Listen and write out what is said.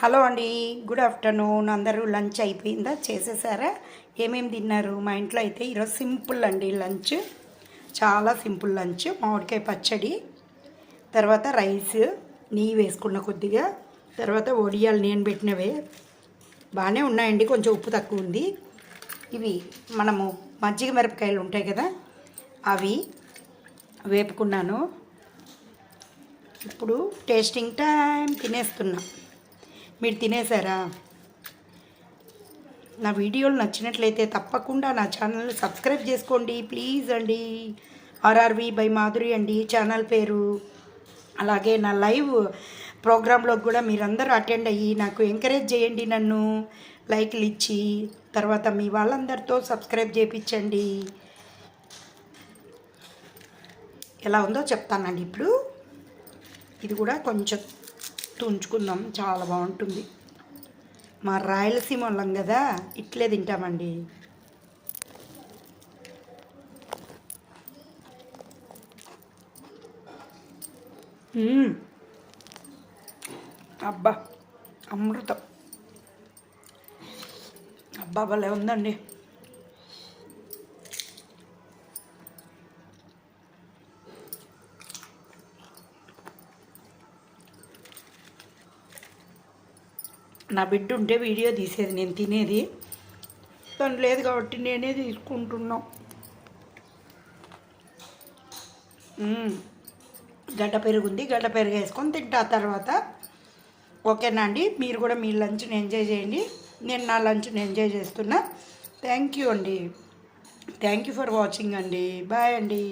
Hello అండి, good afternoon. అందరూ lunch అయిపోయిందా? చేసేసారా? ఏమేమి తిన్నారు? మా ఇంట్లో అయితే ఈరోజు సింపుల్ అండి లంచ్. చాలా సింపుల్ లంచ్. మామిడికాయ పచ్చడి, తర్వాత రైస్, నెయ్యి వేసుకున్న కొద్దిగా, తర్వాత వడియాలు నేను పెట్టినవే బాగానే ఉన్నాయండి, కొంచెం ఉప్పు తక్కువ ఉంది. ఇవి మనము మజ్జిగ మిరపకాయలు ఉంటాయి కదా, అవి వేపుకున్నాను. ఇప్పుడు టేస్టింగ్ టైం. తినేస్తున్నా. మీరు తినేసారా? నా వీడియోలు నచ్చినట్లయితే తప్పకుండా నా ఛానల్ని సబ్స్క్రైబ్ చేసుకోండి ప్లీజ్ అండి. ఆర్ఆర్వి బై మాధురి అండి ఛానల్ పేరు. అలాగే నా లైవ్ ప్రోగ్రాంలో కూడా మీరందరూ అటెండ్ అయ్యి నాకు ఎంకరేజ్ చేయండి, నన్ను లైక్లు ఇచ్చి, తర్వాత మీ వాళ్ళందరితో సబ్స్క్రైబ్ చేయించండి. ఎలా ఉందో చెప్తానండి. ఇప్పుడు ఇది కూడా కొంచెం తుంచుకుందాం, చాలా బాగుంటుంది. మా రాయలసీమ వాళ్ళం కదా, ఇట్లే తింటామండి. అబ్బా, అమృతం. అబ్బా, భలే ఉందండి. నా బిడ్డ ఉంటే వీడియో తీసేది, నేను తినేది. తను లేదు కాబట్టి నేనే తీసుకుంటున్నాం. గడ్డ పెరుగు ఉంది, గడ్డ పెరుగు వేసుకొని తింటా తర్వాత. ఓకేనా అండి? మీరు కూడా మీ లంచ్ని ఎంజాయ్ చేయండి. నేను నా లంచ్ని ఎంజాయ్ చేస్తున్నా. థ్యాంక్ యూ అండి. థ్యాంక్ యూ ఫర్ వాచింగ్ అండి. బాయ్ అండి.